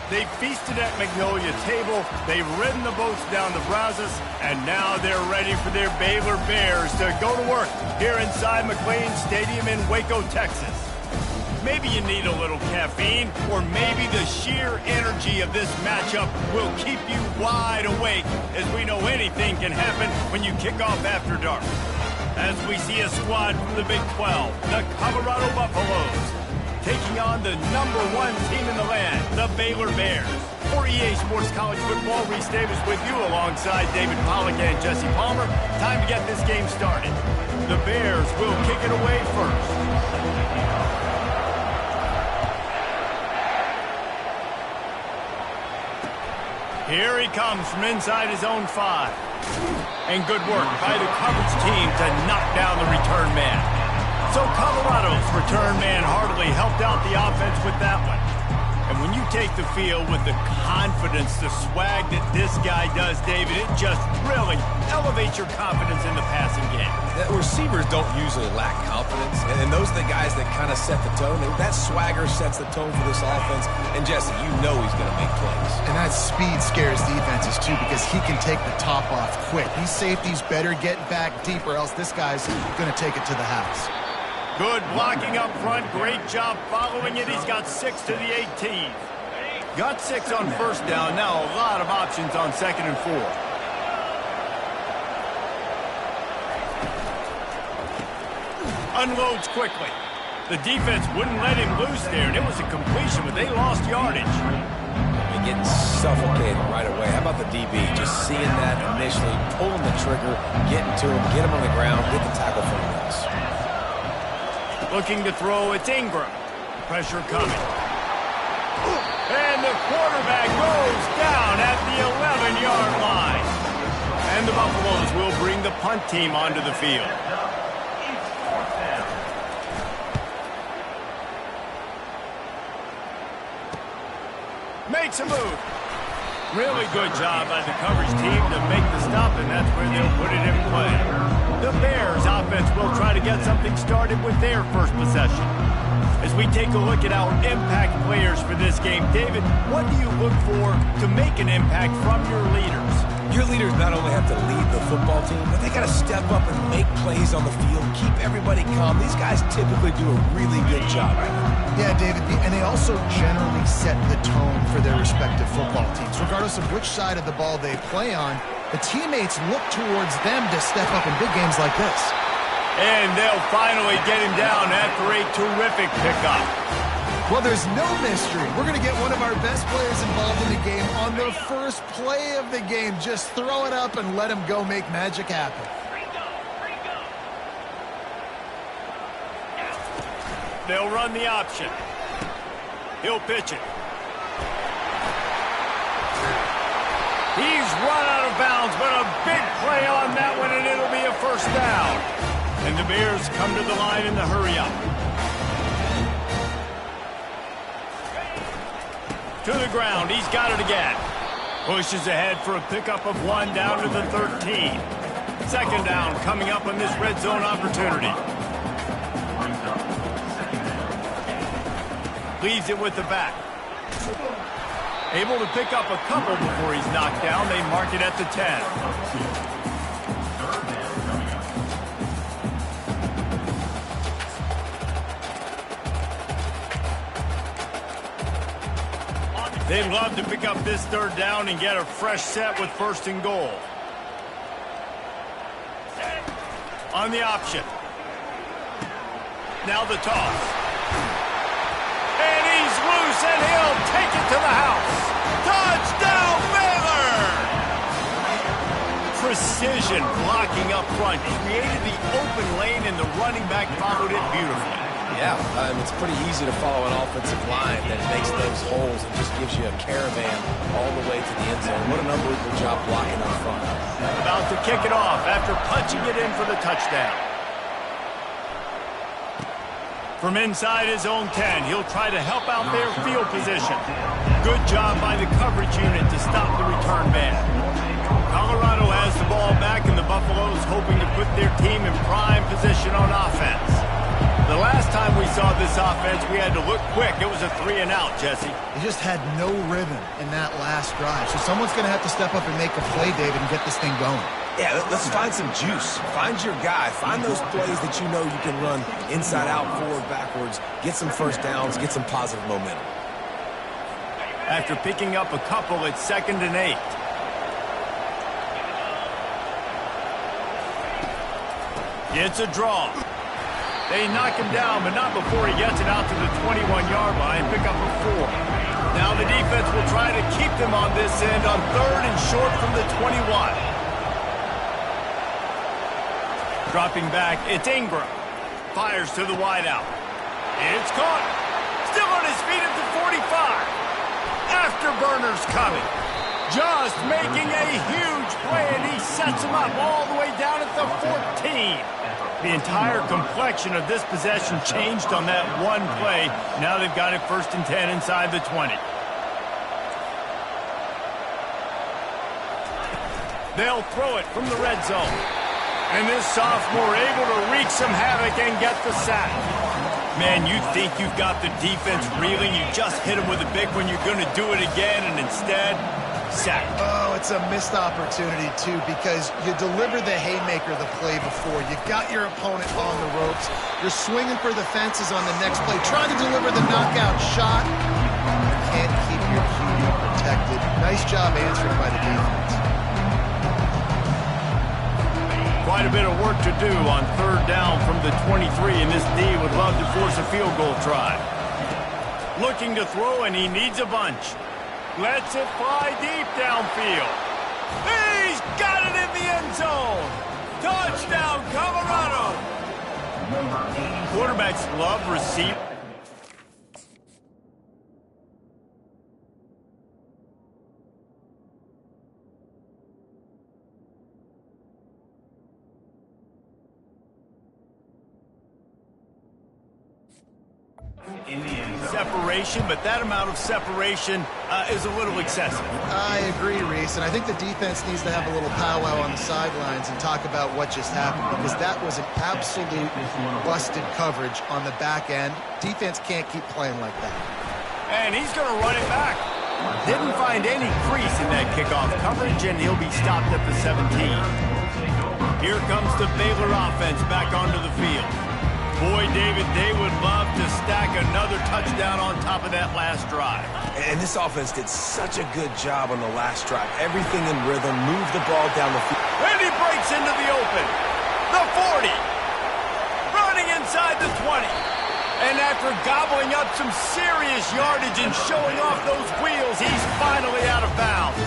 They feasted at Magnolia Table, they've ridden the boats down to Brazos, and now they're ready for their Baylor Bears to go to work here inside McLean Stadium in Waco, Texas. Maybe you need a little caffeine, or maybe the sheer energy of this matchup will keep you wide awake, as we know anything can happen when you kick off after dark. As we see a squad from the Big 12, the Colorado Buffaloes, taking on the #1 team in the land, the Baylor Bears. For EA Sports College Football, Reese Davis with you alongside David Pollack and Jesse Palmer. Time to get this game started. The Bears will kick it away first. Here he comes from inside his own 5. And good work by the coverage team to knock down the return man. So Colorado's return man hardly helped out the offense with that one. And when you take the field with the confidence, the swag that this guy does, David, it just really elevates your confidence in the passing game. The receivers don't usually lack confidence, and those are the guys that kind of set the tone. That swagger sets the tone for this offense, and Jesse, you know he's going to make plays. And that speed scares defenses, too, because he can take the top off quick. These safeties better get back deep, or else this guy's going to take it to the house. Good blocking up front. Great job following it. He's got 6 to the 18. Got 6 on first down. Now a lot of options on 2nd and 4. Unloads quickly. The defense wouldn't let him loose there, and it was a completion, but they lost yardage. You're getting suffocated right away. How about the DB? Just seeing that initially, pulling the trigger, getting to him, get him on the ground, get the tackle for him. Looking to throw, it's Ingram. Pressure coming. And the quarterback goes down at the 11-yard line. And the Buffaloes will bring the punt team onto the field. Makes a move. Really good job by the coverage team to make the stop, and that's where they'll put it in play. The Bears offense will try to get something started with their first possession. As we take a look at our impact players for this game, David, what do you look for to make an impact from your leaders? Your leaders not only have to lead the football team, but they got to step up and make plays on the field, keep everybody calm. These guys typically do a really good job right now. Yeah, David, and they also generally set the tone for their respective football teams. Regardless of which side of the ball they play on, the teammates look towards them to step up in big games like this. And they'll finally get him down after a terrific pickup. Well, there's no mystery. We're going to get one of our best players involved in the game on the first play of the game. Just throw it up and let him go make magic happen. They'll run the option. He'll pitch it. He's run out of bounds, but a big play on that one, and it'll be a first down. And the Bears come to the line in the hurry-up. To the ground, he's got it again. Pushes ahead for a pickup of 1 down to the 13. 2nd down coming up on this red zone opportunity. Leaves it with the back. Able to pick up a couple before he's knocked down. They mark it at the 10. They'd love to pick up this 3rd down and get a fresh set with 1st and goal. On the option. Now the toss. And he's loose, and he'll take it to the house. Touchdown, Baylor! Precision blocking up front. Created the open lane, and the running back followed it beautifully. Yeah, it's pretty easy to follow an offensive line that makes those holes and just gives you a caravan all the way to the end zone. What an unbelievable job blocking up front. About to kick it off after punching it in for the touchdown. From inside his own 10, he'll try to help out their field position. Good job by the coverage unit to stop the return man. Colorado has the ball back, and the Buffaloes hoping to put their team in prime position on offense. The last time we saw this offense, we had to look quick. It was a 3-and-out, Jesse. They just had no rhythm in that last drive. So someone's going to have to step up and make a play, David, and get this thing going. Yeah, let's find some juice. Find your guy. Find those plays that you know you can run inside out, forward, backwards. Get some first downs. Get some positive momentum. After picking up a couple, it's 2nd and 8. It's a draw. They knock him down, but not before he gets it out to the 21-yard line. Pick up a 4. Now the defense will try to keep them on this end on 3rd and short from the 21. Dropping back, it's Ingram. Fires to the wideout. It's caught. Still on his feet at the 45. Afterburner's coming. Just making a huge play, and he sets him up all the way down at the 14. The entire complexion of this possession changed on that one play. Now they've got it 1st and 10 inside the 20. They'll throw it from the red zone. And this sophomore able to wreak some havoc and get the sack. Man, you think you've got the defense reeling. You just hit them with a big one. You're going to do it again, and instead, sack. Oh, it's a missed opportunity, too, because you delivered the haymaker the play before. You got your opponent on the ropes. You're swinging for the fences on the next play, trying to deliver the knockout shot. You can't keep your QB protected. Nice job answering by the defense. Quite a bit of work to do on 3rd down from the 23, and this D would love to force a field goal try. Looking to throw, and he needs a bunch. Lets it fly deep downfield. He's got it in the end zone. Touchdown, Colorado. Quarterbacks love receive. Separation, but that amount of separation is a little excessive. I agree, Reese, and I think the defense needs to have a little powwow on the sidelines and talk about what just happened, because that was an absolute busted coverage on the back end. Defense can't keep playing like that. And he's going to run it back. Didn't find any crease in that kickoff coverage, and he'll be stopped at the 17. Here comes the Baylor offense back onto the field. Boy, David, they would love to stack another touchdown on top of that last drive. And this offense did such a good job on the last drive. Everything in rhythm, moved the ball down the field. And he breaks into the open. The 40. Running inside the 20. And after gobbling up some serious yardage and showing off those wheels, he's finally out of bounds.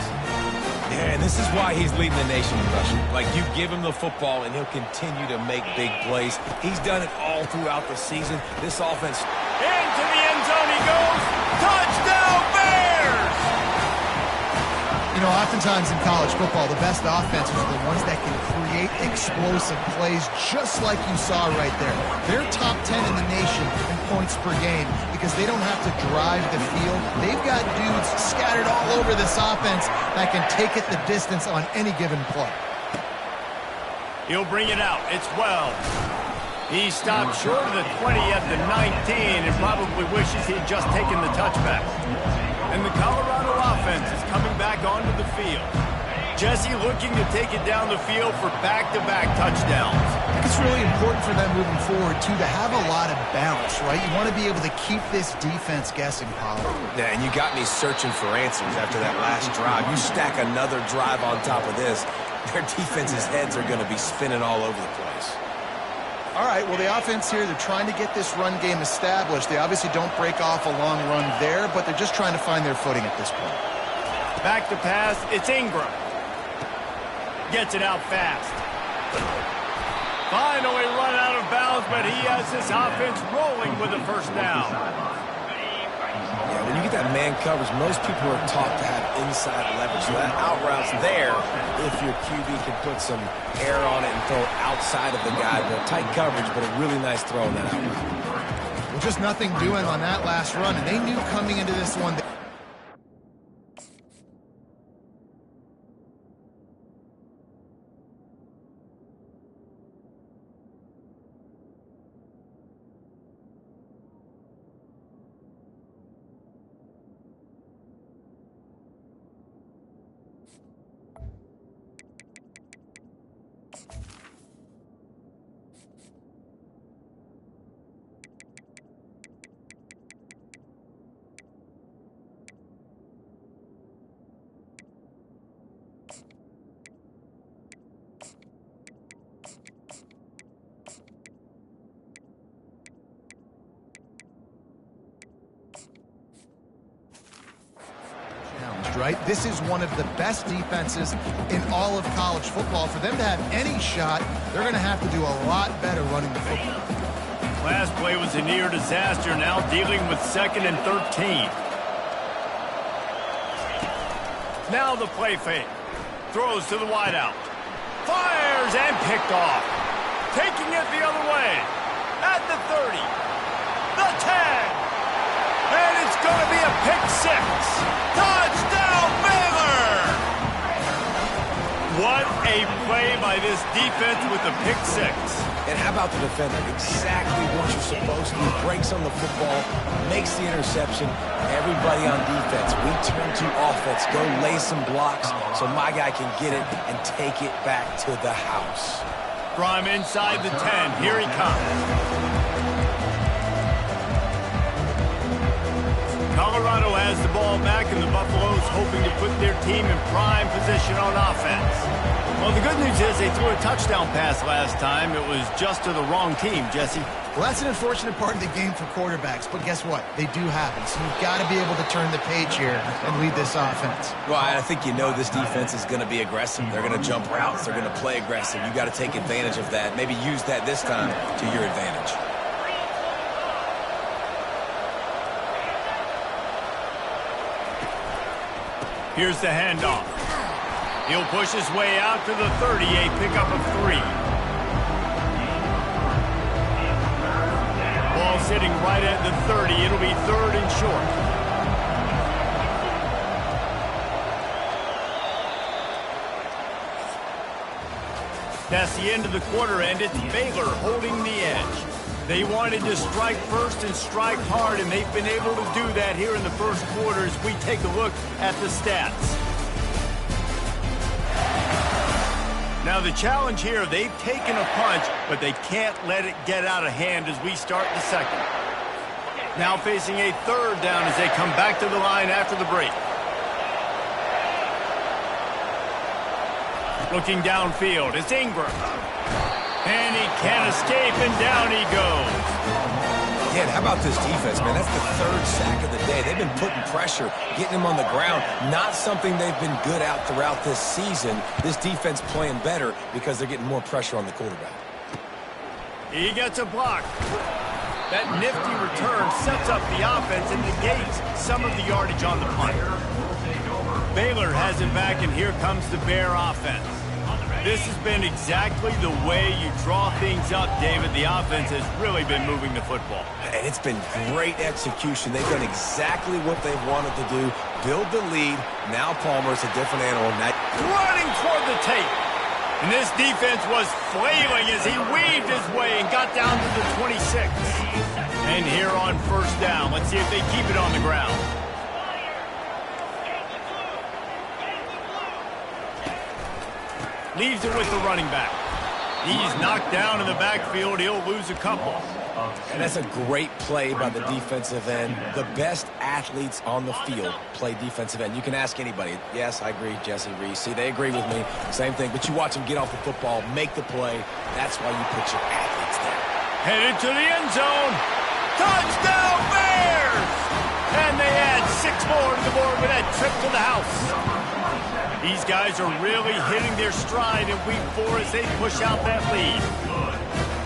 Yeah, and this is why he's leading the nation in rushing. Like, you give him the football, and he'll continue to make big plays. He's done it all throughout the season. This offense... Into the end zone he goes. Touchdown, Bears! You know, oftentimes in college football, the best offenses are the ones that can create explosive plays, just like you saw right there. They're top 10 in the nation in points per game because they don't have to drive the field. They've got dudes scattered all over this offense that can take it the distance on any given play. He'll bring it out. It's Wells. He stopped short of the 20 at the 19 and probably wishes he'd just taken the touchback. And the Colorado offense is coming back onto the field. Jesse looking to take it down the field for back-to-back touchdowns. I think it's really important for them moving forward, too, to have a lot of balance, right? You want to be able to keep this defense guessing, Paul. Yeah, and you got me searching for answers after that last drive. You stack another drive on top of this, their defense's heads are going to be spinning all over the place. All right, well, the offense here, they're trying to get this run game established. They obviously don't break off a long run there, but they're just trying to find their footing at this point. Back to pass, it's Ingram. Gets it out fast. Finally run out of bounds, but he has this offense rolling with a first down. Yeah, when you get that man coverage, most people are taught to have inside leverage. So that out route's there if your QB can put some air on it and throw it outside of the guy. But tight coverage, but a really nice throw in that out route. Well, just nothing doing on that last run, and they knew coming into this one that advantaged, right? This is one of the best defenses in all of college football. For them to have any shot, they're going to have to do a lot better running the football. Last play was a near disaster, now dealing with 2nd and 13. Now the play fake. Throws to the wideout. Fires and picked off. Taking it the other way. At the 30. The 10. And it's going to be a pick 6. Touchdown, Baylor! What a play by this defense with the pick 6. And how about the defender? Exactly what you're supposed to do. Breaks on the football, makes the interception. Everybody on defense, we turn to offense. Go lay some blocks so my guy can get it and take it back to the house. From inside the 10, here he comes. Colorado has the ball back, and the Buffaloes hoping to put their team in prime position on offense. Well, the good news is they threw a touchdown pass last time. It was just to the wrong team, Jesse. Well, that's an unfortunate part of the game for quarterbacks, but guess what? They do happen, so you've got to be able to turn the page here and lead this offense. Well, I think you know this defense is going to be aggressive. They're going to jump routes. They're going to play aggressive. You've got to take advantage of that. Maybe use that this time to your advantage. Here's the handoff. He'll push his way out to the 30, a pickup of 3. Ball sitting right at the 30. It'll be 3rd and short. That's the end of the quarter, and it's Baylor holding the edge. They wanted to strike first and strike hard, and they've been able to do that here in the first quarter as we take a look at the stats. Now the challenge here, they've taken a punch, but they can't let it get out of hand as we start the second. Now facing a 3rd down as they come back to the line after the break. Looking downfield, it's Ingram. And he can't escape, and down he goes. Yeah, how about this defense, man? That's the 3rd sack of the day. They've been putting pressure, getting him on the ground. Not something they've been good at throughout this season. This defense playing better because they're getting more pressure on the quarterback. He gets a block. That nifty return sets up the offense and negates some of the yardage on the punt. Baylor has it back, and here comes the Bear offense. This has been exactly the way you draw things up, David. The offense has really been moving the football. And it's been great execution. They've done exactly what they've wanted to do. Build the lead. Now Palmer's a different animal. Running toward the tape. And this defense was flailing as he weaved his way and got down to the 26. And here on 1st down, let's see if they keep it on the ground. Leaves it with the running back. He's knocked down in the backfield. He'll lose a couple. And that's a great play by the defensive end. The best athletes on the field play defensive end. You can ask anybody. Yes, I agree, Jesse Reese. See, they agree with me. Same thing. But you watch them get off the football, make the play. That's why you put your athletes there. Headed to the end zone. Touchdown, Bears! And they add 6 more to the board with that trip to the house. These guys are really hitting their stride in week 4 as they push out that lead.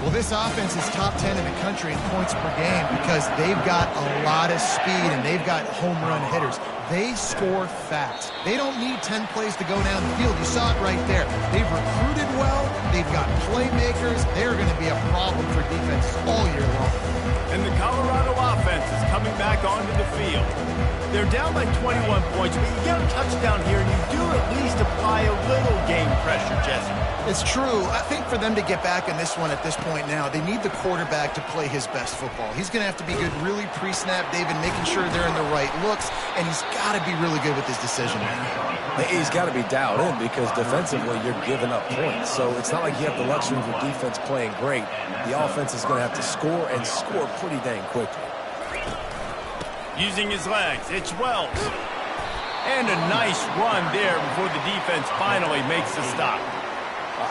Well, this offense is top 10 in the country in points per game because they've got a lot of speed and they've got home run hitters. They score fast. They don't need 10 plays to go down the field. You saw it right there. They've recruited well. They've got playmakers. They're going to be a problem for defenses all year long. And the Colorado offense is coming back onto the field. They're down by 21 points, but you get a touchdown here, and you do at least apply a little game pressure, Jesse. It's true. I think for them to get back in this one at this point now, they need the quarterback to play his best football. He's going to have to be good really pre-snap, David, making sure they're in the right looks, and he's got to be really good with his decision making. He's got to be dialed in because defensively you're giving up points. So it's not like you have the luxury of your defense playing great. The offense is going to have to score and score pretty dang quickly. Using his legs, it's Wells. And a nice run there before the defense finally makes the stop.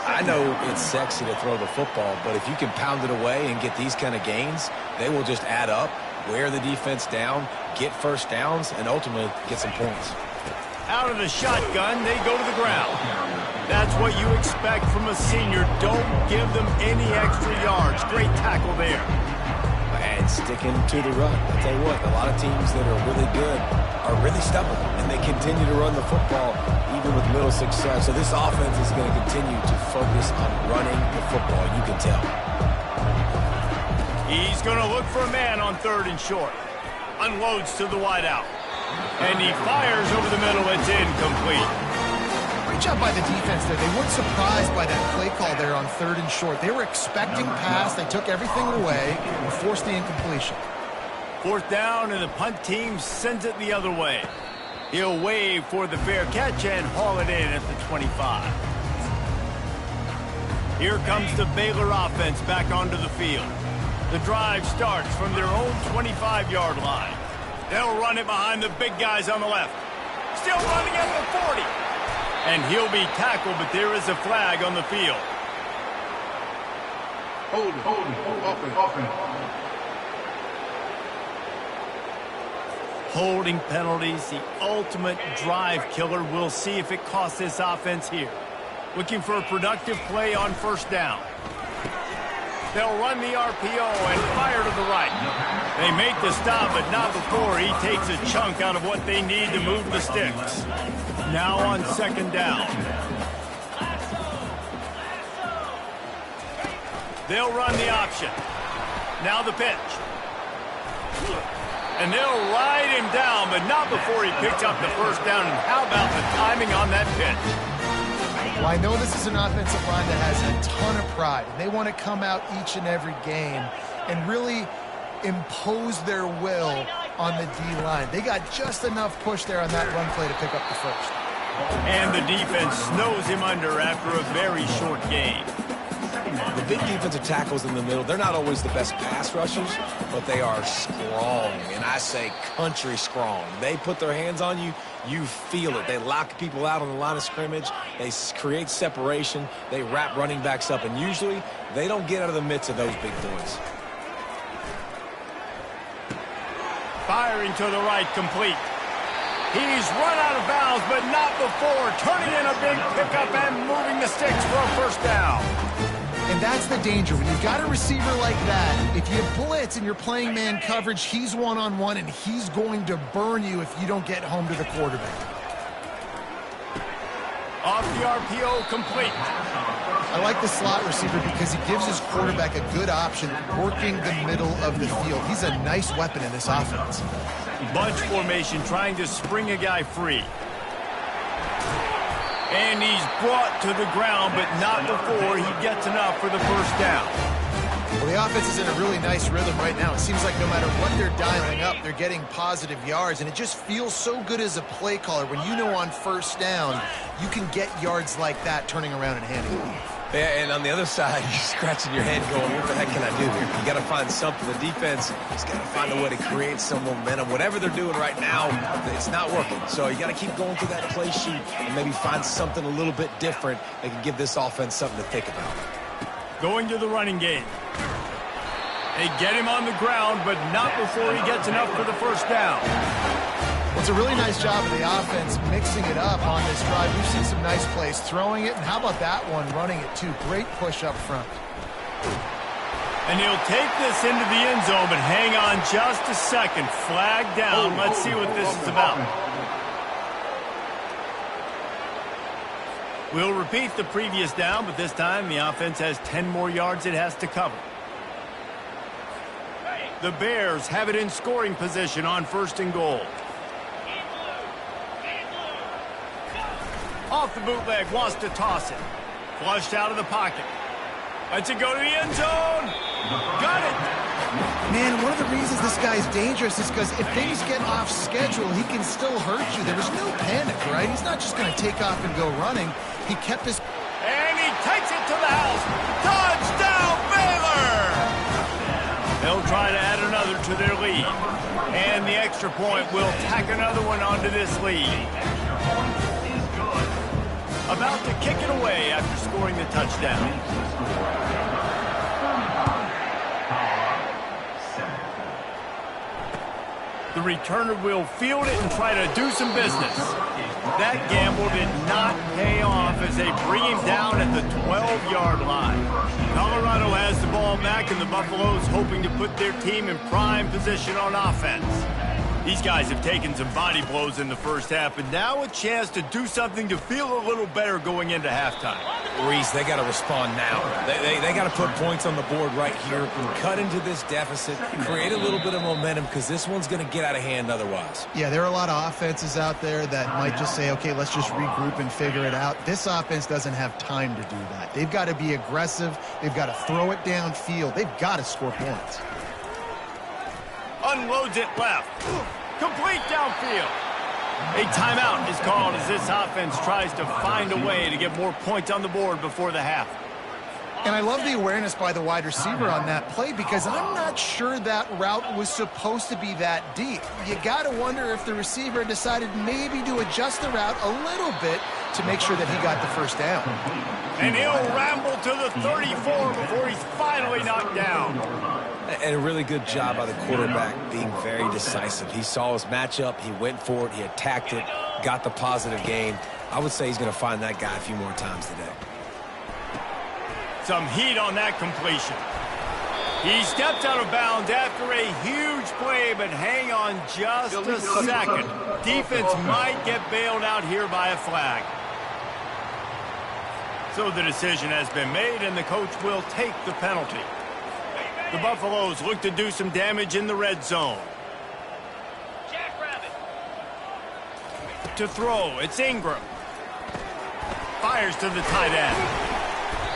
I know it's sexy to throw the football, but if you can pound it away and get these kind of gains, they will just add up, wear the defense down, get 1st downs, and ultimately get some points. Out of the shotgun, they go to the ground. That's what you expect from a senior. Don't give them any extra yards. Great tackle there. And sticking to the run. I'll tell you what, a lot of teams that are really good are really stubborn, and they continue to run the football even with little success. So this offense is going to continue to focus on running the football. You can tell. He's going to look for a man on 3rd and short. Unloads to the wideout. And he fires over the middle. It's incomplete. Great job by the defense there. They weren't surprised by that play call there on 3rd and short. They were expecting pass. They took everything away and forced the incompletion. 4th down, and the punt team sends it the other way. He'll wave for the fair catch and haul it in at the 25. Here comes the Baylor offense back onto the field. The drive starts from their own 25-yard line. They'll run it behind the big guys on the left. Still running at the 40. And he'll be tackled, but there is a flag on the field. Holding penalties, the ultimate drive killer. We'll see if it costs this offense here. Looking for a productive play on 1st down. They'll run the RPO and fire to the right. They make the stop, but not before he takes a chunk out of what they need to move the sticks. Now on 2nd down. They'll run the option. Now the pitch. And they'll ride him down, but not before he picks up the 1st down. And how about the timing on that pitch? Well, I know this is an offensive line that has a ton of pride. And they want to come out each and every game and really impose their will on the D-line. They got just enough push there on that run play to pick up the 1st. And the defense snows him under after a very short game. The big defensive tackles in the middle, they're not always the best pass rushers, but they are strong, and I say country strong. They put their hands on you, you feel it. They lock people out on the line of scrimmage. They create separation. They wrap running backs up, and usually they don't get out of the midst of those big boys. Firing to the right, complete. He's run out of bounds, but not before turning in a big pickup and moving the sticks for a 1st down. And that's the danger. When you've got a receiver like that, if you blitz and you're playing man coverage, he's one-on-one, and he's going to burn you if you don't get home to the quarterback. Off the RPO, complete. I like the slot receiver because he gives his quarterback a good option working the middle of the field. He's a nice weapon in this offense. Bunch formation, trying to spring a guy free. And he's brought to the ground, but not before he gets enough for the 1st down. Well, the offense is in a really nice rhythm right now. It seems like no matter what they're dialing up, they're getting positive yards, and it just feels so good as a play caller when you know on 1st down you can get yards like that turning around and handing it off. Yeah, and on the other side, you're scratching your head going, what the heck can I do here? You got to find something. The defense has got to find a way to create some momentum. Whatever they're doing right now, it's not working. So you got to keep going through that play sheet and maybe find something a little bit different that can give this offense something to think about. Going to the running game. They get him on the ground, but not before he gets enough for the 1st down. Well, it's a really nice job of the offense mixing it up on this drive. We've seen some nice plays throwing it, and how about that one running it too? Great push up front. And he'll take this into the end zone, but hang on just a second. Flag down. Let's see what this is about. We'll repeat the previous down, but this time the offense has 10 more yards it has to cover. The Bears have it in scoring position on 1st and goal. Off the bootleg, wants to toss it. Flushed out of the pocket. Lets it go to the end zone. Got it. Man, one of the reasons this guy's dangerous is because if things get off schedule, he can still hurt you. There was no panic, right? He's not just going to take off and go running. He kept his... And he takes it to the house. Touchdown, Baylor! They'll try to add another to their lead. And the extra point will tack another one onto this lead. About to kick it away after scoring the touchdown. The returner will field it and try to do some business. That gamble did not pay off as they bring him down at the 12-yard line. Colorado has the ball back, and the Buffaloes hoping to put their team in prime position on offense. These guys have taken some body blows in the first half, and now a chance to do something to feel a little better going into halftime. Reese, they got to respond now. They got to put points on the board right here, cut into this deficit, create a little bit of momentum, because this one's going to get out of hand otherwise. Yeah, there are a lot of offenses out there that might just say, okay, let's just regroup and figure it out. This offense doesn't have time to do that. They've got to be aggressive. They've got to throw it downfield. They've got to score points. Unloads it left. Complete downfield. A timeout is called as this offense tries to find a way to get more points on the board before the half. And I love the awareness by the wide receiver on that play because I'm not sure that route was supposed to be that deep. You got to wonder if the receiver decided maybe to adjust the route a little bit to make sure that he got the first down. And he'll ramble to the 34 before he's finally knocked down. And a really good job by the quarterback being very decisive. He saw his matchup, he went for it, he attacked it, got the positive gain. I would say he's going to find that guy a few more times today. Some heat on that completion. He steps out of bounds after a huge play, but hang on just a second. Defense might get bailed out here by a flag. So the decision has been made, and the coach will take the penalty. The Buffaloes look to do some damage in the red zone. To throw, it's Ingram. Fires to the tight end.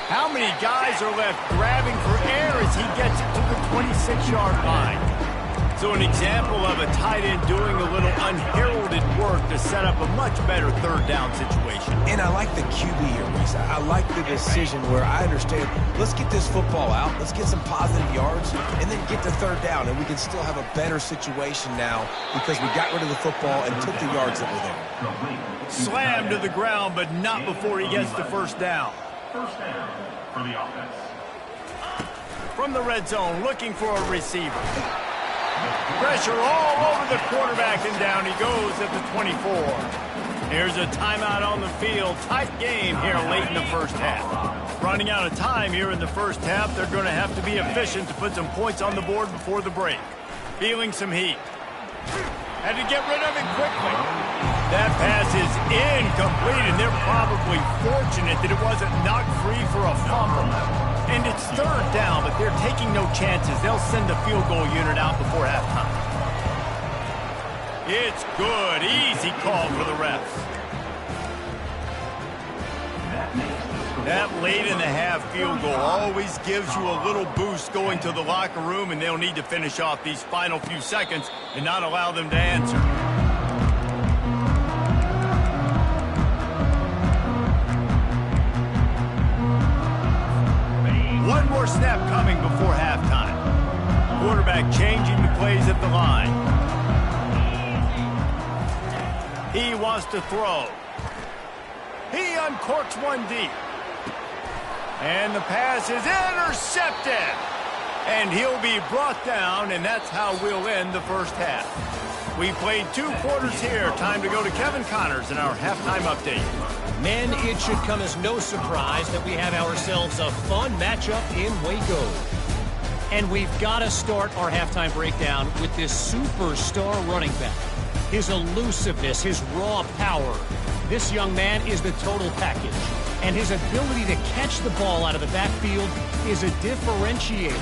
How many guys are left grabbing for air as he gets it to the 26-yard line? So an example of a tight end doing a little unheralded work to set up a much better third down situation. And I like the QB here, Reese. I like the decision where I understand, let's get this football out, let's get some positive yards, and then get to third down, and we can still have a better situation now because we got rid of the football and took the yards that were there. Slammed to the ground, but not before he gets the first down. First down for the offense. From the red zone, looking for a receiver. Pressure all over the quarterback, and down he goes at the 24. Here's a timeout on the field. Tight game here late in the first half. Running out of time here in the first half. They're going to have to be efficient to put some points on the board before the break. Feeling some heat. Had to get rid of it quickly. That pass is incomplete, and they're probably fortunate that it wasn't knocked free for a fumble. And it's third down, but they're taking no chances. They'll send the field goal unit out before halftime. It's good. Easy call for the refs. That late in the half field goal always gives you a little boost going to the locker room, and they'll need to finish off these final few seconds and not allow them to answer. One more snap coming before halftime. Quarterback changing the plays at the line. He wants to throw. He uncorks one deep. And the pass is intercepted. And he'll be brought down, and that's how we'll end the first half. We played 2 quarters here. Time to go to Kevin Connors in our halftime update. Men, it should come as no surprise that we have ourselves a fun matchup in Waco. And we've got to start our halftime breakdown with this superstar running back. His elusiveness, his raw power. This young man is the total package. And his ability to catch the ball out of the backfield is a differentiator.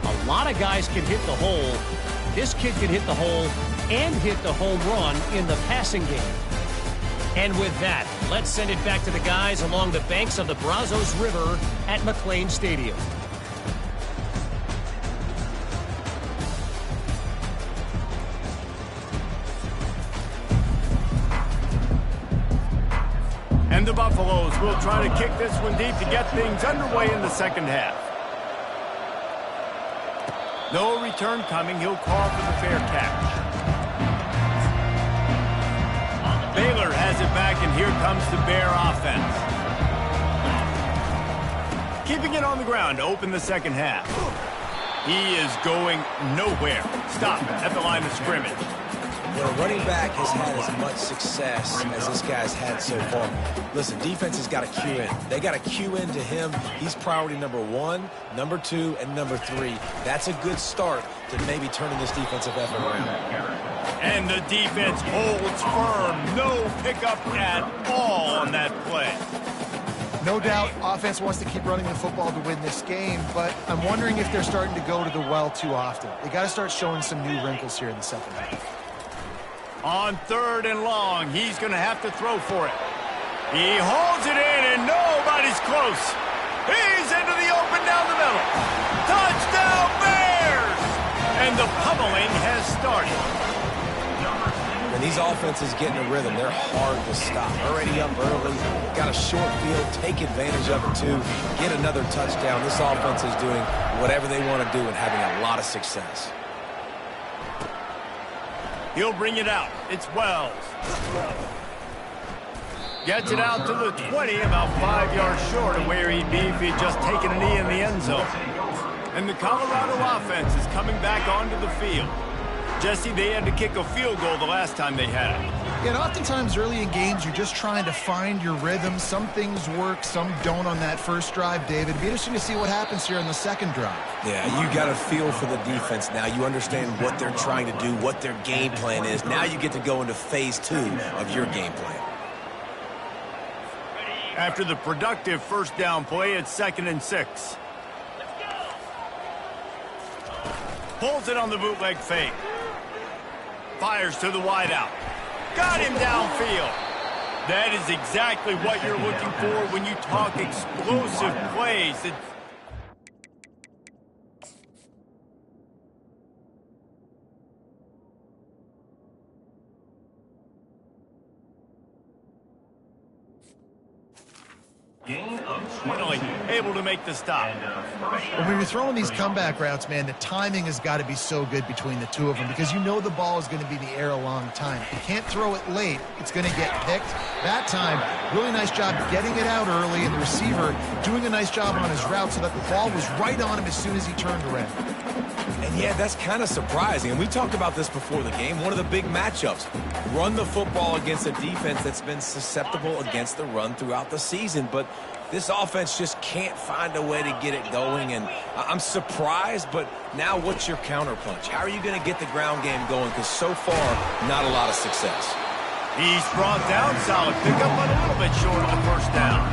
A lot of guys can hit the hole. This kid can hit the hole and hit the home run in the passing game. And with that, let's send it back to the guys along the banks of the Brazos River at McLane Stadium. And the Buffaloes will try to kick this one deep to get things underway in the second half. No return coming. He'll call for the fair catch. Baylor has it back, and here comes the Bear offense. Keeping it on the ground to open the second half. He is going nowhere. Stop at the line of scrimmage. when a running back has had as much success as this guy's had so far, listen, defense has got to cue in. They got to cue into him. He's priority number 1, number 2, and number 3. That's a good start to maybe turning this defensive effort around. And the defense holds firm. No pickup at all on that play. No doubt, offense wants to keep running the football to win this game, but I'm wondering if they're starting to go to the well too often. They got to start showing some new wrinkles here in the second half. On 3rd and long, he's going to have to throw for it. He holds it in, and nobody's close. He's into the open down the middle. Touchdown, Bears! And the pummeling has started. And these offenses get in a rhythm. They're hard to stop. Already up early, got a short field, take advantage of it too, get another touchdown. This offense is doing whatever they want to do and having a lot of success. He'll bring it out. It's Wells. Gets it out to the 20, about 5 yards short of where he'd be if he'd just taken a knee in the end zone. And the Colorado offense is coming back onto the field. Jesse, they had to kick a field goal the last time they had it. Yeah, and oftentimes early in games, you're just trying to find your rhythm. Some things work, some don't on that first drive, David. It'd be interesting to see what happens here on the second drive. Yeah, you got a feel for the defense now. You understand what they're trying to do, what their game plan is. Now you get to go into phase 2 of your game plan. After the productive first down play, it's 2nd and 6. Pulls it on the bootleg fake. Fires to the wideout. Got him downfield. That is exactly what you're looking for when you talk explosive plays. Finally able to make the stop. When you're throwing these comeback routes, man, the timing has got to be so good between the two of them because you know the ball is going to be in the air a long time. You can't throw it late. It's going to get picked. That time, really nice job getting it out early, and the receiver doing a nice job on his route so that the ball was right on him as soon as he turned around. And yeah, that's kind of surprising. And we talked about this before the game. One of the big matchups. Run the football against a defense that's been susceptible against the run throughout the season. But this offense just can't find a way to get it going. And I'm surprised, but now what's your counterpunch? How are you going to get the ground game going? Because so far, not a lot of success. He's brought down, solid pickup, but a little bit short of the first down.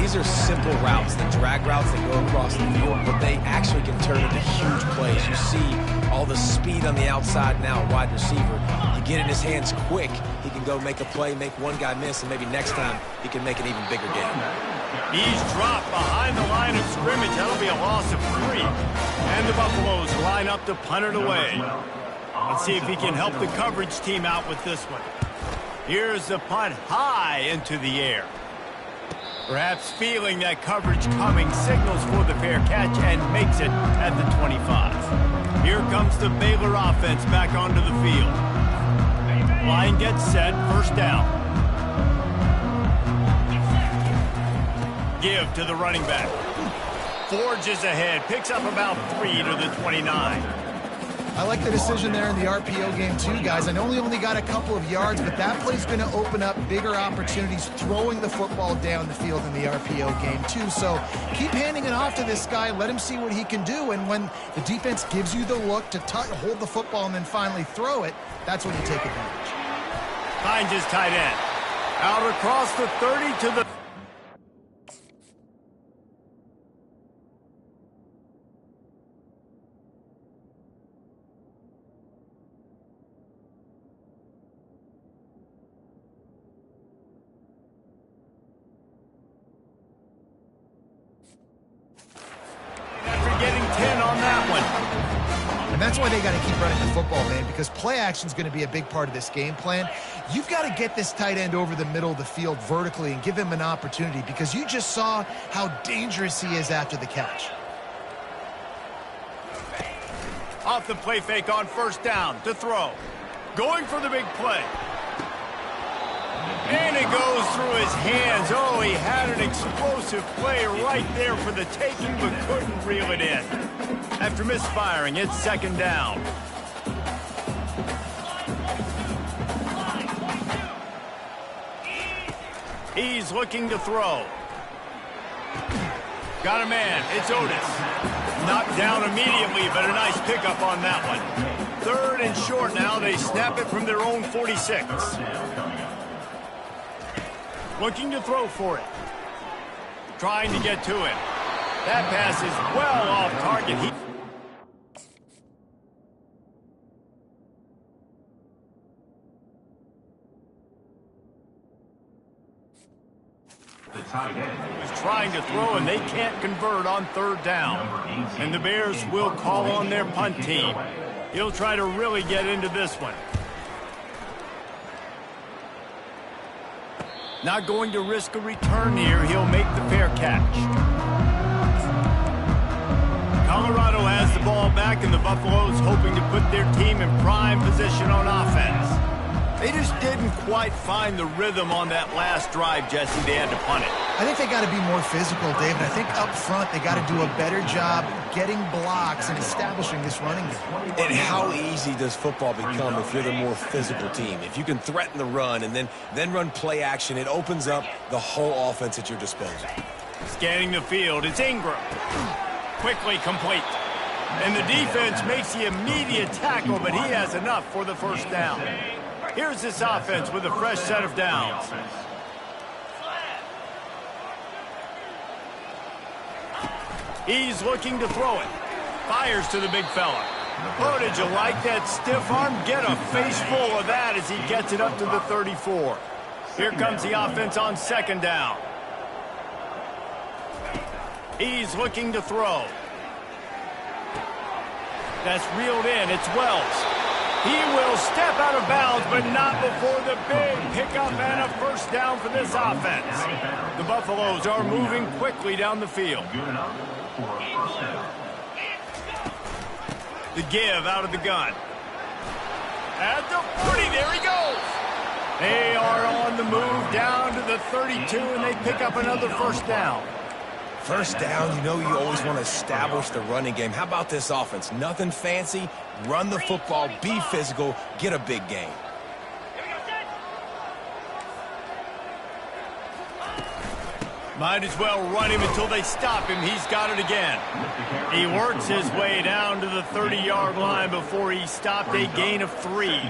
These are simple routes, the drag routes that go across the field, but they actually can turn into huge plays. You see all the speed on the outside now, wide receiver. You get in his hands quick, he can go make a play, make one guy miss, and maybe next time he can make an even bigger game. He's dropped behind the line of scrimmage. That'll be a loss of 3. And the Buffaloes line up to punt it away. Let's see if he can help the coverage team out with this one. Here's the punt high into the air. Perhaps feeling that coverage coming, signals for the fair catch and makes it at the 25. Here comes the Baylor offense back onto the field. Line gets set, first down. Give to the running back. Forges ahead, picks up about 3 to the 29. I like the decision there in the RPO game too, guys. I know he only got a couple of yards, but that play's going to open up bigger opportunities throwing the football down the field in the RPO game too. So keep handing it off to this guy. Let him see what he can do. And when the defense gives you the look to hold the football and then finally throw it, that's when you take advantage. Finds his tight end. Out across the 30 to the... And that's why they got to keep running the football, man, because play action is going to be a big part of this game plan. You've got to get this tight end over the middle of the field vertically and give him an opportunity because you just saw how dangerous he is after the catch. Off the play fake on first down to throw. Going for the big play. And it goes through his hands. Oh, he had an explosive play right there for the taking, but couldn't reel it in. After misfiring, it's second down. He's looking to throw. Got a man. It's Otis. Knocked down immediately, but a nice pickup on that one. 3rd and short now. They snap it from their own 46. Looking to throw for it. Trying to get to him. That pass is well off target. Was trying to throw, and they can't convert on 3rd down. And the Bears will call on their punt team. He'll try to really get into this one. Not going to risk a return here. He'll make the fair catch. Colorado has the ball back, and the Buffaloes hoping to put their team in prime position on offense. They just didn't quite find the rhythm on that last drive, Jesse. They had to punt it. I think they got to be more physical, David. I think up front they got to do a better job getting blocks and establishing this running game. And how easy does football become if you're the more physical team? If you can threaten the run and then run play action, it opens up the whole offense at your disposal. Scanning the field, it's Ingram. Quickly complete. And the defense makes the immediate tackle, but he has enough for the 1st down. Here's this offense with a fresh set of downs. He's looking to throw it. Fires to the big fella. Oh, did you like that stiff arm? Get a face full of that as he gets it up to the 34. Here comes the offense on 2nd down. He's looking to throw. That's reeled in. It's Wells. He will step out of bounds, but not before the big pickup and a 1st down for this offense. The Buffaloes are moving quickly down the field. The give out of the gun. At the 40, there he goes. They are on the move down to the 32, and they pick up another 1st down. 1st down, you know you always want to establish the running game. How about this offense? Nothing fancy. Run the football, be physical, get a big gain. Might as well run him until they stop him. He's got it again. He works his way down to the 30-yard line before he stopped, a gain of 3.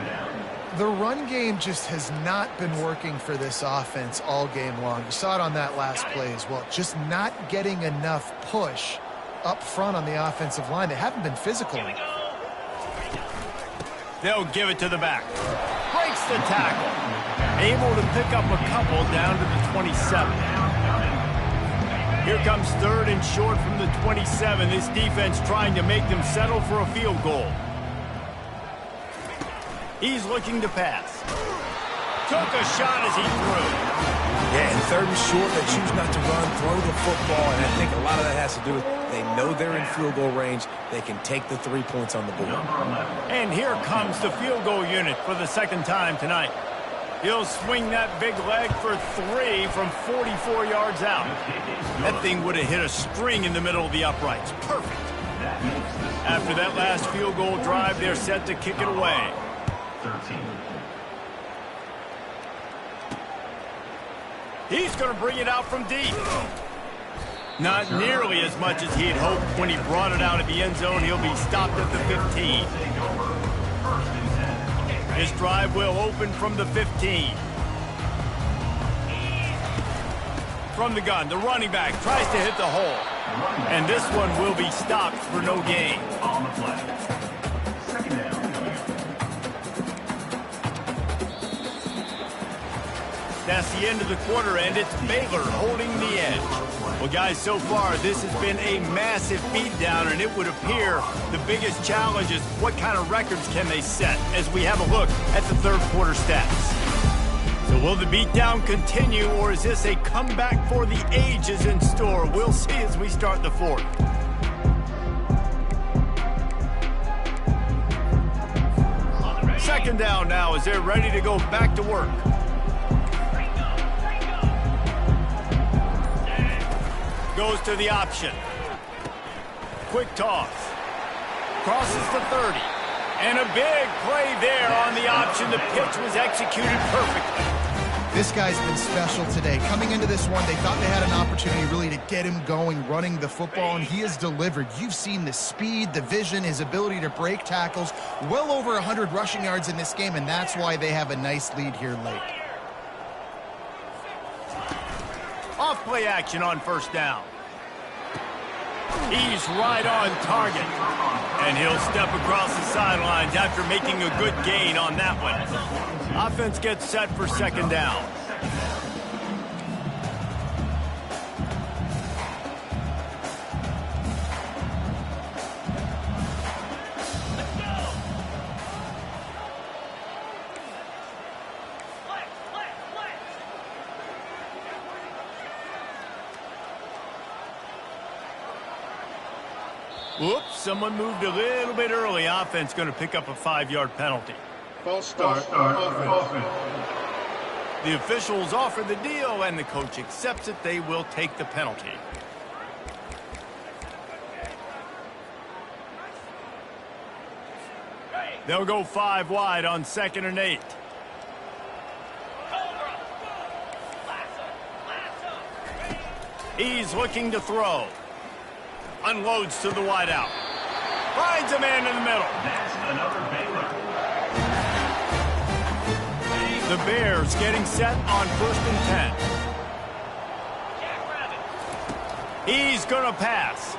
The run game just has not been working for this offense all game long. You saw it on that last play as well. Just not getting enough push up front on the offensive line. They haven't been physical enough. They'll give it to the back. Breaks the tackle. Able to pick up a couple down to the 27. Here comes 3rd and short from the 27. This defense trying to make them settle for a field goal. He's looking to pass. Took a shot as he threw. Yeah, and 3rd and short, they choose not to run, throw the football, and I think a lot of that has to do with they know they're in field goal range. They can take the 3 points on the board. And here comes the field goal unit for the 2nd time tonight. He'll swing that big leg for 3 from 44 yards out. That thing would have hit a string in the middle of the uprights. Perfect. After that last field goal drive, they're set to kick it away. 13. He's going to bring it out from deep. Not nearly as much as he had hoped when he brought it out of the end zone. He'll be stopped at the 15. His drive will open from the 15. From the gun, the running back tries to hit the hole. And this one will be stopped for no gain. On the play. 2nd down. That's the end of the quarter, and it's Baylor holding the edge. Well, guys, so far, this has been a massive beatdown, and it would appear the biggest challenge is what kind of records can they set as we have a look at the 3rd quarter stats. So will the beatdown continue, or is this a comeback for the ages in store? We'll see as we start the 4th. Second down now as they're ready to go back to work. Goes to the option. Quick toss. Crosses the 30. And a big play there on the option. The pitch was executed perfectly. This guy's been special today. Coming into this one, they thought they had an opportunity really to get him going, running the football, and he has delivered. You've seen the speed, the vision, his ability to break tackles, well over 100 rushing yards in this game, and that's why they have a nice lead here late. Off play action on first down. He's right on target. And he'll step across the sidelines after making a good gain on that one. Offense gets set for second down. Whoops, someone moved a little bit early. Offense going to pick up a 5-yard penalty. False start offense. The officials offer the deal, and the coach accepts it. They will take the penalty. They'll go 5 wide on 2nd and 8. He's looking to throw. Unloads to the wideout. Finds a man in the middle. That's another Baylor. The Bears getting set on 1st and 10. He's going to pass.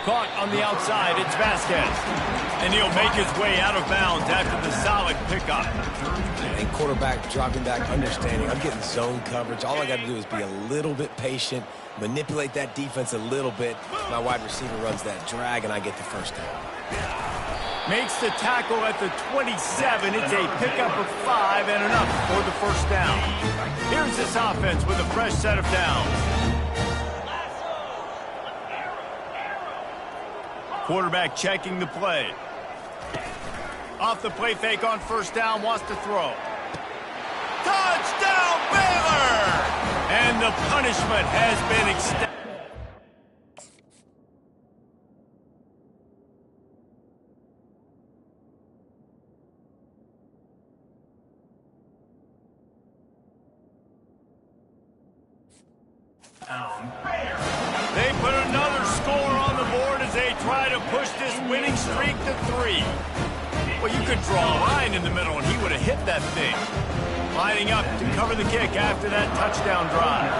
Caught on the outside. It's Vasquez. And he'll make his way out of bounds after the solid pickup. And quarterback dropping back, understanding. I'm getting zone coverage. All I got to do is be a little bit patient, manipulate that defense a little bit. My wide receiver runs that drag, and I get the first down. Makes the tackle at the 27. It's a pickup of 5 and enough for the first down. Here's this offense with a fresh set of downs. Quarterback checking the play. Off the play fake on first down, wants to throw. Touchdown, Baylor! And the punishment has been extended. They put another score on the board as they try to push this winning streak to 3. Well, you could draw a line in the middle, and he would have hit that thing. Lining up to cover the kick after that touchdown drive.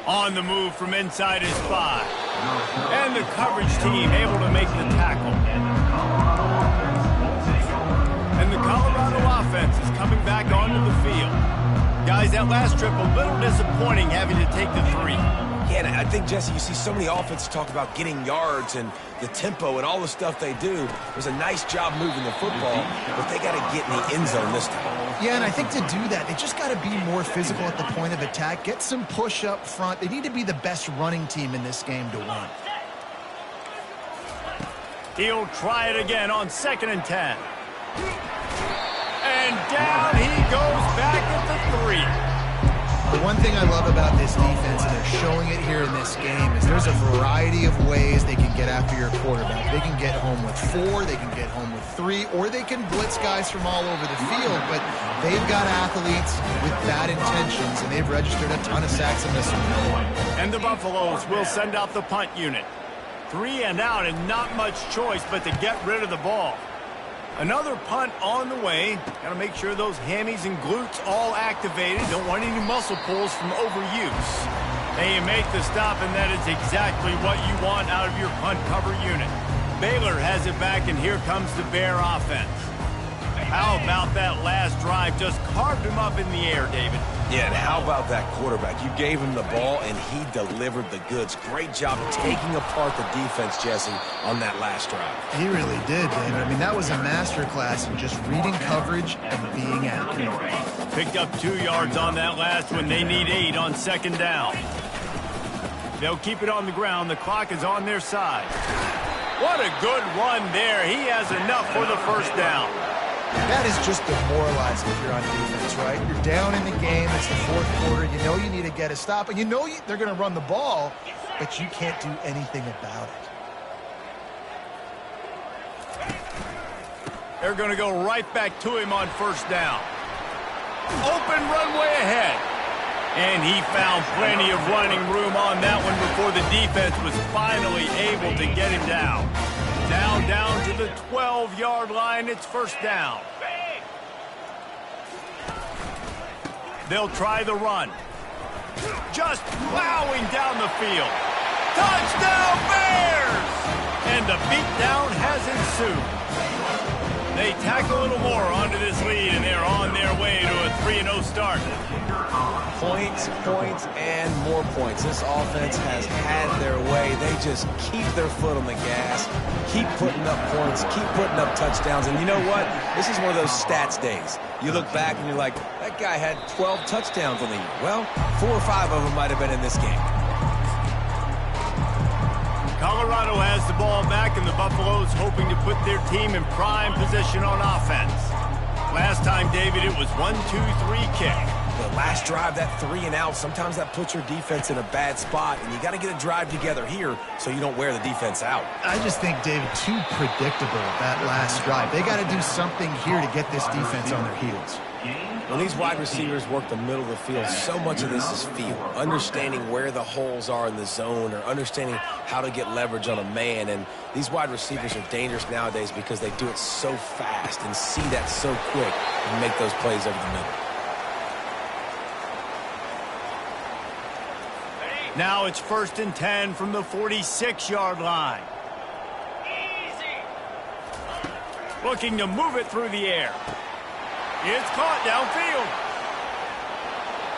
On the move from inside his 5. And the coverage team able to make the tackle. And the Colorado offense is coming back onto the field. Guys, that last trip, a little disappointing having to take the 3. Yeah, and I think, Jesse, you see so many offenses talk about getting yards and the tempo and all the stuff they do. It was a nice job moving the football, but they got to get in the end zone this time. Yeah, and I think to do that, they just got to be more physical at the point of attack, get some push up front. They need to be the best running team in this game to win. He'll try it again on 2nd and 10. And down he goes back at the 3. The one thing I love about this defense, and they're showing it here in this game, is there's a variety of ways they can get after your quarterback. They can get home with 4, they can get home with 3, or they can blitz guys from all over the field. But they've got athletes with bad intentions, and they've registered a ton of sacks in this one. And the Buffaloes will send out the punt unit. 3 and out, and not much choice but to get rid of the ball. Another punt on the way. Got to make sure those hammies and glutes all activated. Don't want any muscle pulls from overuse. They make the stop, and that is exactly what you want out of your punt cover unit. Baylor has it back, and here comes the Bear offense. How about that last drive? Just carved him up in the air, David. Yeah, and how about that quarterback? You gave him the ball, and he delivered the goods. Great job taking apart the defense, Jesse, on that last drive. He really did, David. I mean, that was a masterclass in just reading coverage and being accurate. Picked up 2 yards on that last one. They need 8 on 2nd down. They'll keep it on the ground. The clock is on their side. What a good run there. He has enough for the first down. That is just demoralizing if you're on defense, right? You're down in the game. It's the 4th quarter. You know you need to get a stop, and you know they're going to run the ball, but you can't do anything about it. They're going to go right back to him on first down. Open runway ahead. And he found plenty of running room on that one before the defense was finally able to get him down. Now down to the 12-yard line. It's first down. They'll try the run. Just plowing down the field. Touchdown Bears! And the beatdown has ensued. They tack a little more onto this lead, and they're on their way to a 3-0 start. Points, points, and more points. This offense has had their way. They just keep their foot on the gas, keep putting up points, keep putting up touchdowns. And you know what? This is one of those stats days. You look back and you're like, that guy had 12 touchdowns on the year. Well, 4 or 5 of them might have been in this game. Colorado has the ball back, and the Buffaloes hoping to put their team in prime position on offense. Last time, David, it was 1-2-3 kick. The last drive, that 3 and out, sometimes that puts your defense in a bad spot, and you got to get a drive together here so you don't wear the defense out. I just think, David, too predictable that last drive. They got to do something here to get this defense on their heels. When these wide receivers work the middle of the field, so much of this is feel. Understanding where the holes are in the zone or understanding how to get leverage on a man. And these wide receivers are dangerous nowadays because they do it so fast and see that so quick and make those plays over the middle. Now it's 1st and 10 from the 46-yard line. Looking to move it through the air. It's caught downfield.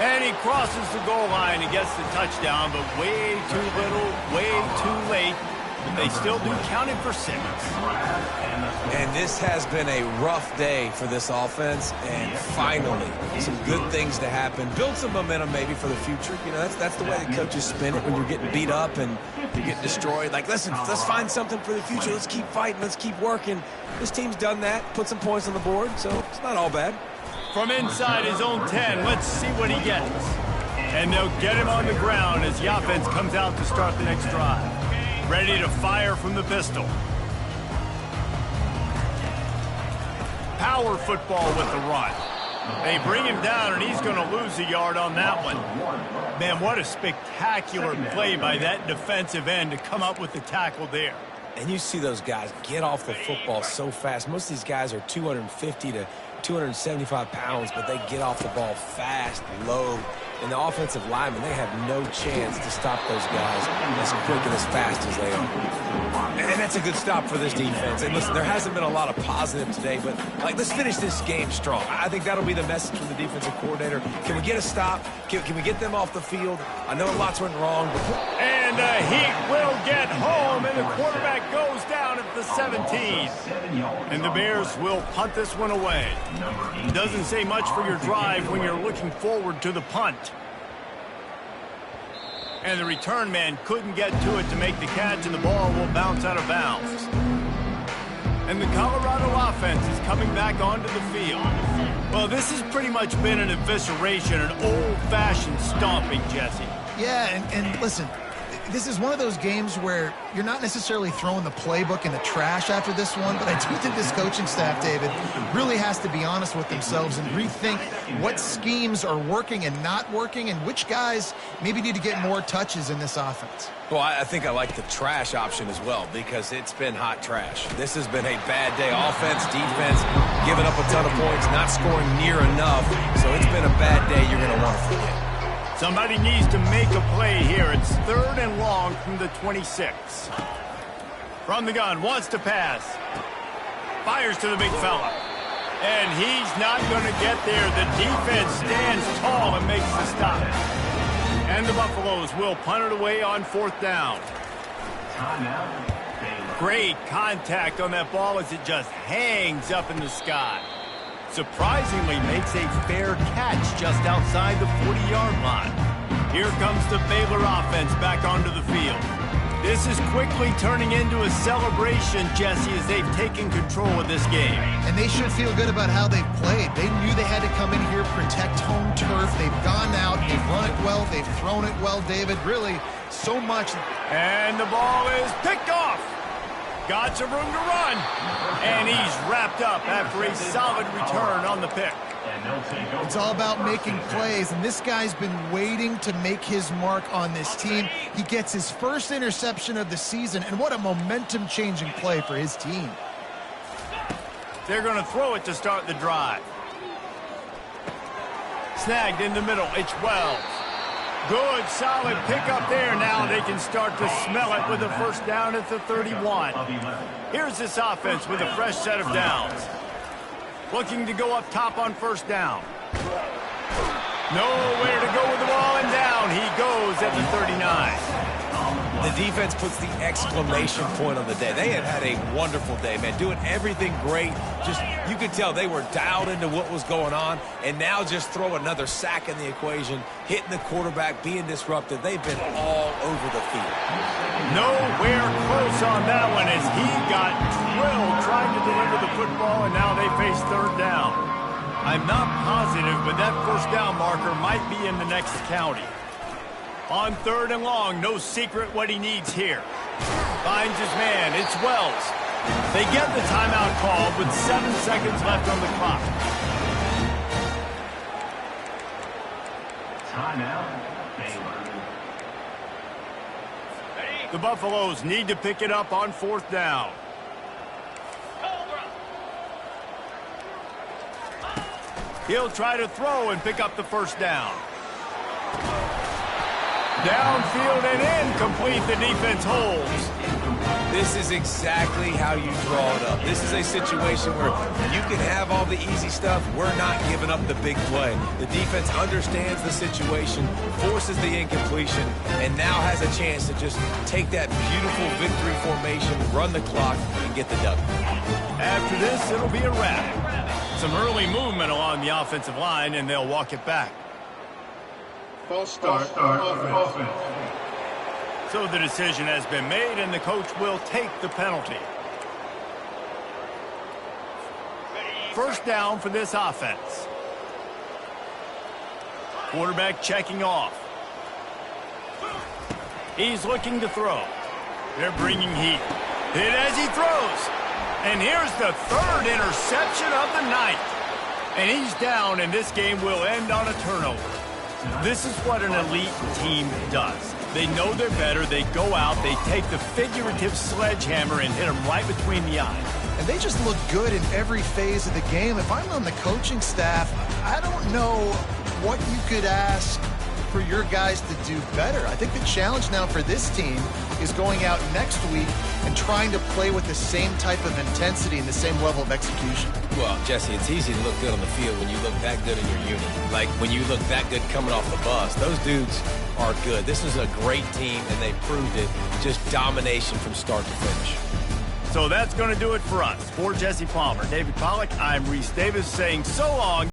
And he crosses the goal line and gets the touchdown, but way too little, way too late. But they still do count it for 6. And this has been a rough day for this offense, and finally, some good things to happen. Build some momentum maybe for the future. You know, that's the way the coaches spin it when you're getting beat up and you're getting destroyed. Like, listen, let's find something for the future. Let's keep fighting. Let's keep working. This team's done that, put some points on the board, so it's not all bad. From inside his own 10, let's see what he gets. And they'll get him on the ground as the offense comes out to start the next drive. Ready to fire from the pistol. Power football with the run. They bring him down, and he's going to lose a yard on that one. Man, what a spectacular play by that defensive end to come up with the tackle there. And you see those guys get off the football so fast. Most of these guys are 250 to 275 pounds, but they get off the ball fast, low. And the offensive linemen, they have no chance to stop those guys as quick and as fast as they are. And that's a good stop for this defense. And listen, there hasn't been a lot of positive today, but like, let's finish this game strong. I think that'll be the message from the defensive coordinator. Can we get a stop? Can we get them off the field? I know lots went wrong, but... And Heat will get home, and the quarterback goes down at the 17. And the Bears will punt this one away. Doesn't say much for your drive when you're looking forward to the punt. And the return man couldn't get to it to make the catch, and the ball will bounce out of bounds. And the Colorado offense is coming back onto the field. Well, this has pretty much been an evisceration, an old-fashioned stomping, Jesse. Yeah, and listen, this is one of those games where you're not necessarily throwing the playbook in the trash after this one, but I do think this coaching staff, David, really has to be honest with themselves and rethink what schemes are working and not working and which guys maybe need to get more touches in this offense. Well, I think I like the trash option as well because it's been hot trash. This has been a bad day. Offense, defense, giving up a ton of points, not scoring near enough. So it's been a bad day you're going to want to forget. Somebody needs to make a play here. It's 3rd and long from the 26. From the gun, wants to pass. Fires to the big fella. And he's not going to get there. The defense stands tall and makes the stop. And the Buffaloes will punt it away on 4th down. Great contact on that ball as it just hangs up in the sky. Surprisingly makes a fair catch just outside the 40-yard line. Here comes the Baylor offense back onto the field. This is quickly turning into a celebration, Jesse, as they've taken control of this game. And they should feel good about how they've played. They knew they had to come in here, protect home turf. They've gone out, they've run it well, they've thrown it well, David. Really, so much. And the ball is picked off. got some room to run. And he's wrapped up after a solid return on the pick. It's all about making plays, and this guy's been waiting to make his mark on this team. He gets his first interception of the season, and what a momentum-changing play for his team. They're going to throw it to start the drive. Snagged in the middle. It's Wells. Good, solid pickup there. Now they can start to smell it with a first down at the 31. Here's this offense with a fresh set of downs. Looking to go up top on first down. Nowhere to go with the ball, and down he goes at the 39. The defense puts the exclamation point on the day. They have had a wonderful day, man, doing everything great. Just, you could tell they were dialed into what was going on, and now just throw another sack in the equation, hitting the quarterback, being disruptive. They've been all over the field. Nowhere close on that one as he got drilled trying to deliver the football, and now they face third down. I'm not positive, but that first down marker might be in the next county. On third and long, no secret what he needs here. Finds his man, it's Wells. They get the timeout called with 7 seconds left on the clock. Timeout, Baylor. The Buffaloes need to pick it up on fourth down. He'll try to throw and pick up the first down. Downfield and incomplete, the defense holds. This is exactly how you draw it up. This is a situation where you can have all the easy stuff. We're not giving up the big play. The defense understands the situation, forces the incompletion, and now has a chance to just take that beautiful victory formation, run the clock, and get the W. After this, it'll be a wrap. Some early movement along the offensive line, and they'll walk it back. False start offense. So the decision has been made, and the coach will take the penalty. First down for this offense. Quarterback checking off. He's looking to throw. They're bringing heat. Hit as he throws. And here's the third interception of the night. And he's down, and this game will end on a turnover. This is what an elite team does. They know they're better. They go out. They take the figurative sledgehammer and hit them right between the eyes. And they just look good in every phase of the game. If I'm on the coaching staff, I don't know what you could ask for your guys to do better. I think the challenge now for this team is going out next week and trying to play with the same type of intensity and the same level of execution. Well, Jesse, it's easy to look good on the field when you look that good in your unit. Like when you look that good coming off the bus. Those dudes are good. This is a great team, and they proved it. Just domination from start to finish. So that's going to do it for us. For Jesse Palmer, David Pollack, I'm Reese Davis saying so long.